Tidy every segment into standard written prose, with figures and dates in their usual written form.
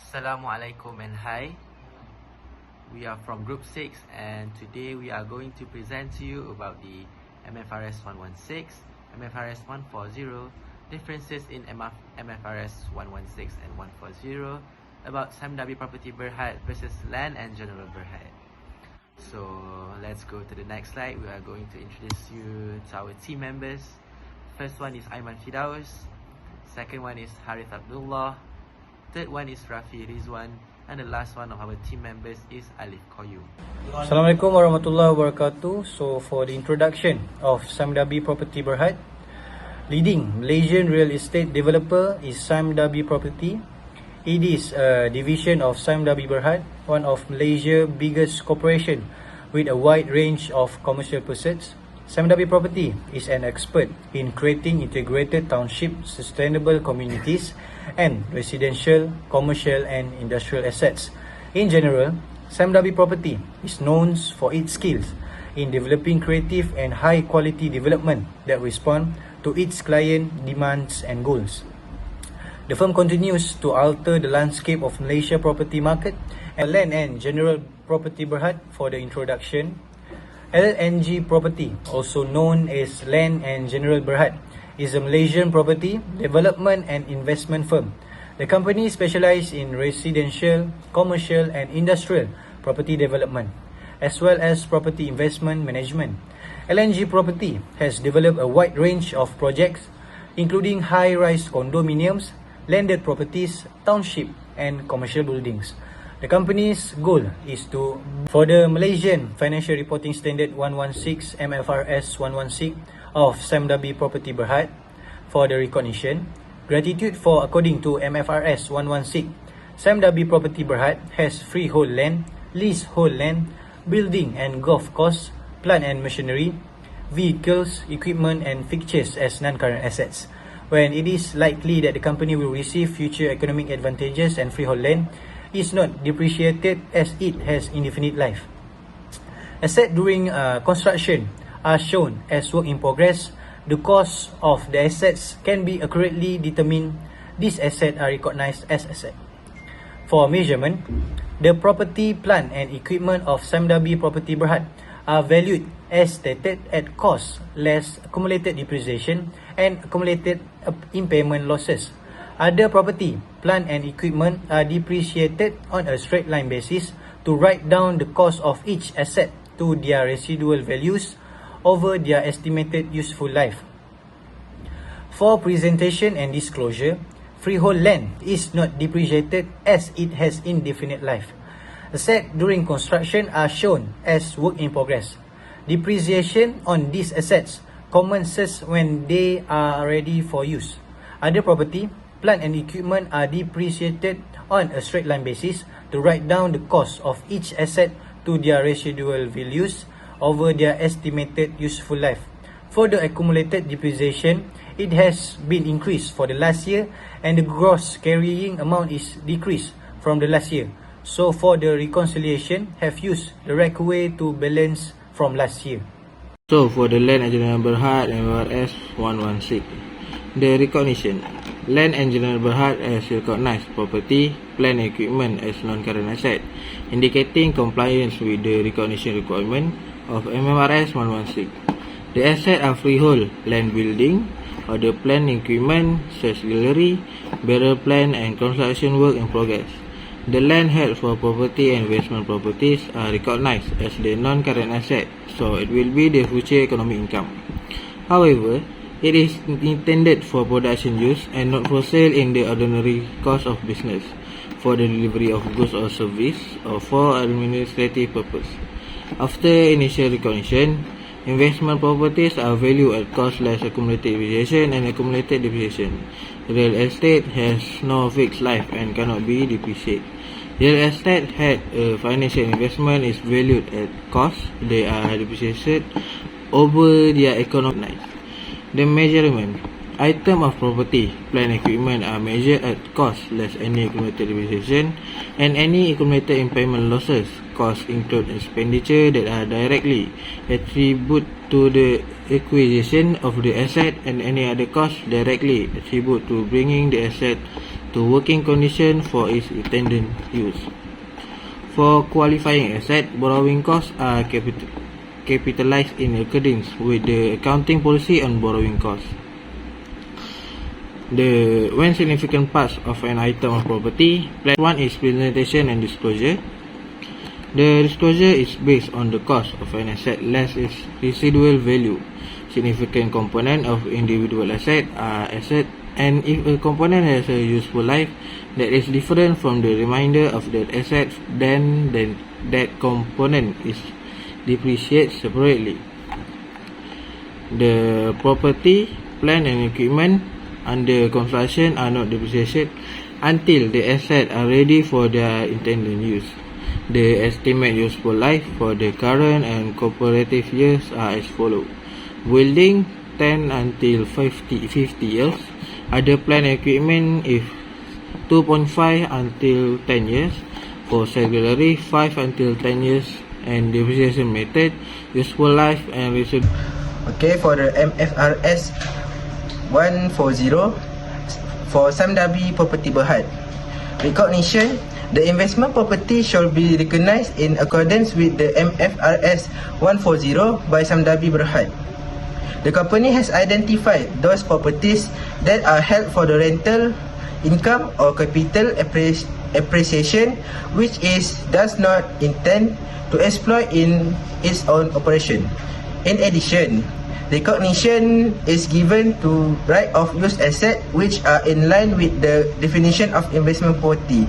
Assalamualaikum and hi. We are from Group 6 and today we are going to present to you about the MFRS 116, MFRS 140, differences in MFRS 116 and 140, about SIME-DARBY Property BERHAD versus Land and General BERHAD. So let's go to the next slide. We are going to introduce you to our team members. First one is Aiman Fidaus, second one is Harith Abdullah, third one is Rafi Rizwan, and the last one of our team members is Alif Koyu. Assalamualaikum warahmatullahi wabarakatuh. So for the introduction of SIME-DARBY Property BERHAD, leading Malaysian real estate developer is SIME-DARBY Property. It is a division of SIME-DARBY BERHAD, one of Malaysia's biggest corporation with a wide range of commercial pursuits. SIME-DARBY Property is an expert in creating integrated township, sustainable communities, and residential, commercial, and industrial assets. In general, SIME-DARBY Property is known for its skills in developing creative and high-quality development that respond to its client demands and goals. The firm continues to alter the landscape of Malaysia property market. And Land and General Property BERHAD for the introduction. LNG Property, also known as Land and General BERHAD, is a Malaysian property development and investment firm. The company specializes in residential, commercial, and industrial property development, as well as property investment management. LNG Property has developed a wide range of projects, including high-rise condominiums, landed properties, township, and commercial buildings. The company's goal is to, for the Malaysian Financial Reporting Standard 116 MFRS 116 of SIME-DARBY Property BERHAD, for the recognition, gratitude for according to MFRS 116, SIME-DARBY Property BERHAD has freehold land, leasehold land, building and golf course, plant and machinery, vehicles, equipment and fixtures as non-current assets. When it is likely that the company will receive future economic advantages and freehold land is not depreciated as it has indefinite life. Assets during construction are shown as work in progress. The cost of the assets can be accurately determined. These assets are recognized as assets. For measurement, the property, plant and equipment of SIME-DARBY Property BERHAD are valued as stated at cost less accumulated depreciation and accumulated impairment losses. Other property, plant and equipment are depreciated on a straight line basis to write down the cost of each asset to their residual values over their estimated useful life. For presentation and disclosure, freehold land is not depreciated as it has indefinite life. Assets during construction are shown as work in progress. Depreciation on these assets commences when they are ready for use. Other property, plant and equipment are depreciated on a straight line basis to write down the cost of each asset to their residual values over their estimated useful life. For the accumulated depreciation, it has been increased for the last year and the gross carrying amount is decreased from the last year. So for the reconciliation, have used the right way to balance from last year. So for the Land and General BERHAD MFRS 116, the recognition. Land and General BERHAD has recognized property, plant and equipment as non-current asset, indicating compliance with the recognition requirement of MFRS 116. The assets are freehold land building or the plant equipment such gallery, burial plan and construction work in progress. The land held for property and investment properties are recognized as the non-current asset, so it will be the future economic income. However, it is intended for production use and not for sale in the ordinary course of business, for the delivery of goods or service, or for administrative purpose. After initial recognition, investment properties are valued at cost less accumulated depreciation and accumulated depreciation. Real estate has no fixed life and cannot be depreciated. Real estate had a financial investment is valued at cost. They are depreciated over their economic life. The measurement. Item of property, plant equipment are measured at cost less any accumulated depreciation and any accumulated impairment losses. Costs include expenditure that are directly attributed to the acquisition of the asset and any other costs directly attributed to bringing the asset to working condition for its intended use. For qualifying asset, borrowing costs are capitalized in accordance with the accounting policy on borrowing costs. When significant parts of an item of property, plan 1 is presentation and disclosure. The disclosure is based on the cost of an asset less its residual value. Significant component of individual asset are asset, and if a component has a useful life that is different from the remainder of that asset, then that component is depreciated separately. The property, plant and equipment under construction are not depreciated until the assets are ready for their intended use. The estimated useful life for the current and comparative years are as follows. Building 10 until 50 years. Other plant and equipment is 2.5 until 10 years. For salary 5 until 10 years. And depreciation method, useful life and residual. Okay, for the MFRS 140 for DARBY property Berhad. Recognition: the investment property shall be recognized in accordance with the MFRS 140 by DARBY Berhad. The company has identified those properties that are held for the rental income or capital appreciation which does not intend to exploit in its own operation. In addition, recognition is given to right of use assets which are in line with the definition of investment property.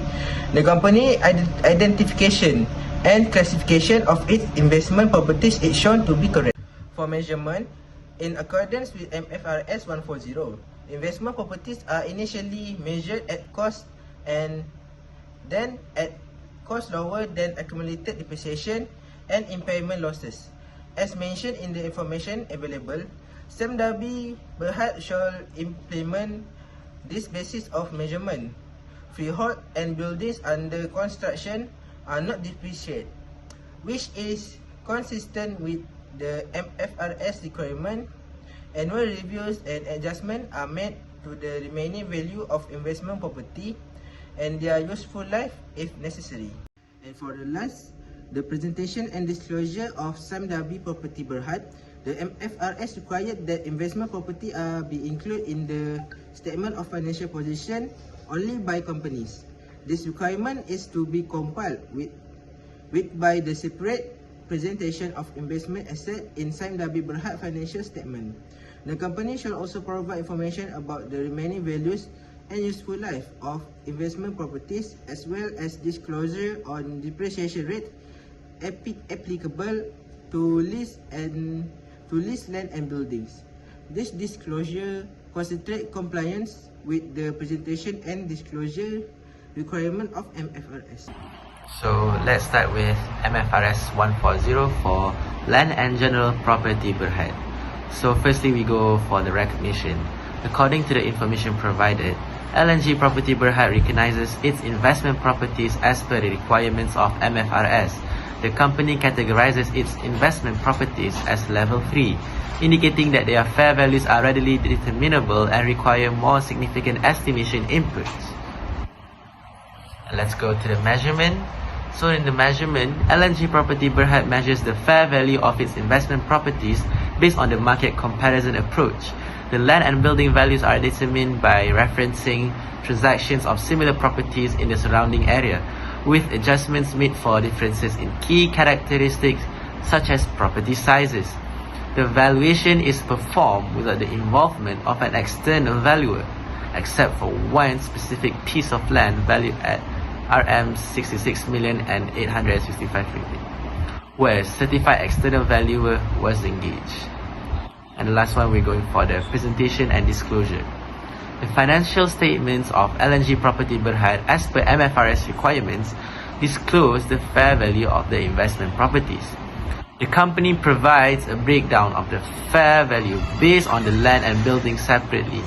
The company identification and classification of its investment properties is shown to be correct. For measurement, in accordance with MFRS 140, investment properties are initially measured at cost and then at cost lower than accumulated depreciation and impairment losses. As mentioned in the information available, DARBY Berhad shall implement this basis of measurement. Freehold and buildings under construction are not depreciated, which is consistent with the MFRS requirement. Annual reviews and adjustments are made to the remaining value of investment property and their useful life if necessary. And for the last, the presentation and disclosure of DARBY property Berhad, the MFRS required that investment property be included in the statement of financial position only by companies. This requirement is to be compiled with by the separate presentation of investment asset in DARBY Berhad financial statement. The company shall also provide information about the remaining values and useful life of investment properties as well as disclosure on depreciation rate applicable to lease land and buildings. This disclosure concentrates compliance with the presentation and disclosure requirement of MFRS. So let's start with MFRS 140 for Land and General Property Berhad. So firstly we go for the recognition. According to the information provided, LNG Property Berhad recognizes its investment properties as per the requirements of MFRS. The company categorizes its investment properties as level 3, indicating that their fair values are readily determinable and require more significant estimation inputs. Let's go to the measurement. So in the measurement, LNG Property Berhad measures the fair value of its investment properties based on the market comparison approach. The land and building values are determined by referencing transactions of similar properties in the surrounding area, with adjustments made for differences in key characteristics such as property sizes. The valuation is performed without the involvement of an external valuer, except for one specific piece of land valued at RM66,865,000, where certified external valuer was engaged. And the last one, we're going for the presentation and disclosure. The financial statements of LNG Property Berhad, as per MFRS requirements, disclose the fair value of the investment properties. The company provides a breakdown of the fair value based on the land and buildings separately.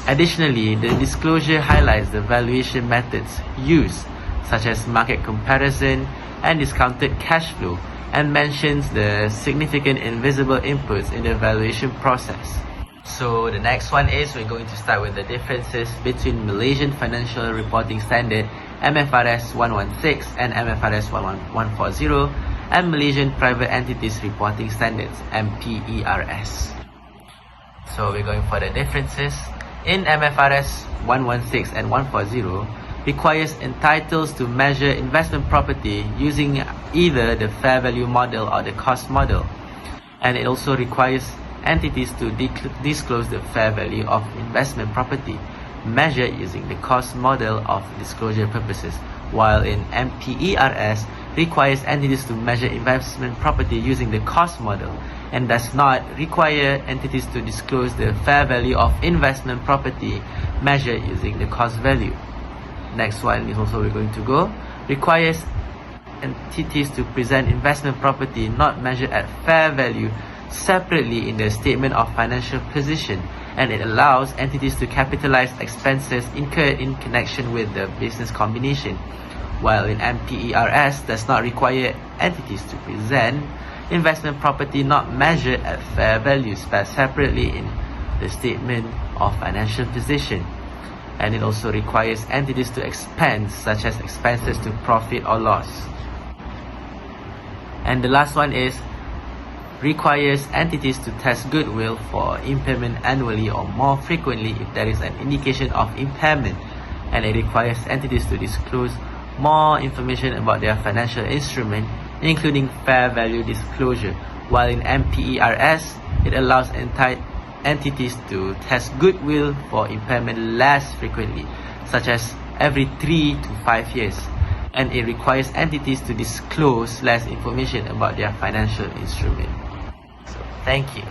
Additionally, the disclosure highlights the valuation methods used, such as market comparison and discounted cash flow, and mentions the significant invisible inputs in the valuation process. So the next one is we're going to start with the differences between Malaysian Financial Reporting Standard MFRS 116 and MFRS 140 and Malaysian Private Entities Reporting Standards MPERS. So we're going for the differences. In MFRS 116 and 140 requires entitles to measure investment property using either the fair value model or the cost model, and it also requires entities to disclose the fair value of investment property measured using the cost model of disclosure purposes, while in MPERS requires entities to measure investment property using the cost model and does not require entities to disclose the fair value of investment property measured using the cost value. Next one is also we're going to go requires entities to present investment property not measured at fair value separately in the statement of financial position, and it allows entities to capitalize expenses incurred in connection with the business combination, while in MPERS does not require entities to present investment property not measured at fair value separately in the statement of financial position, and it also requires entities to expense such as expenses to profit or loss. And the last one is requires entities to test goodwill for impairment annually or more frequently if there is an indication of impairment, and it requires entities to disclose more information about their financial instrument, including fair value disclosure, while in MPERS it allows entities to test goodwill for impairment less frequently, such as every 3 to 5 years, and it requires entities to disclose less information about their financial instrument. So, thank you.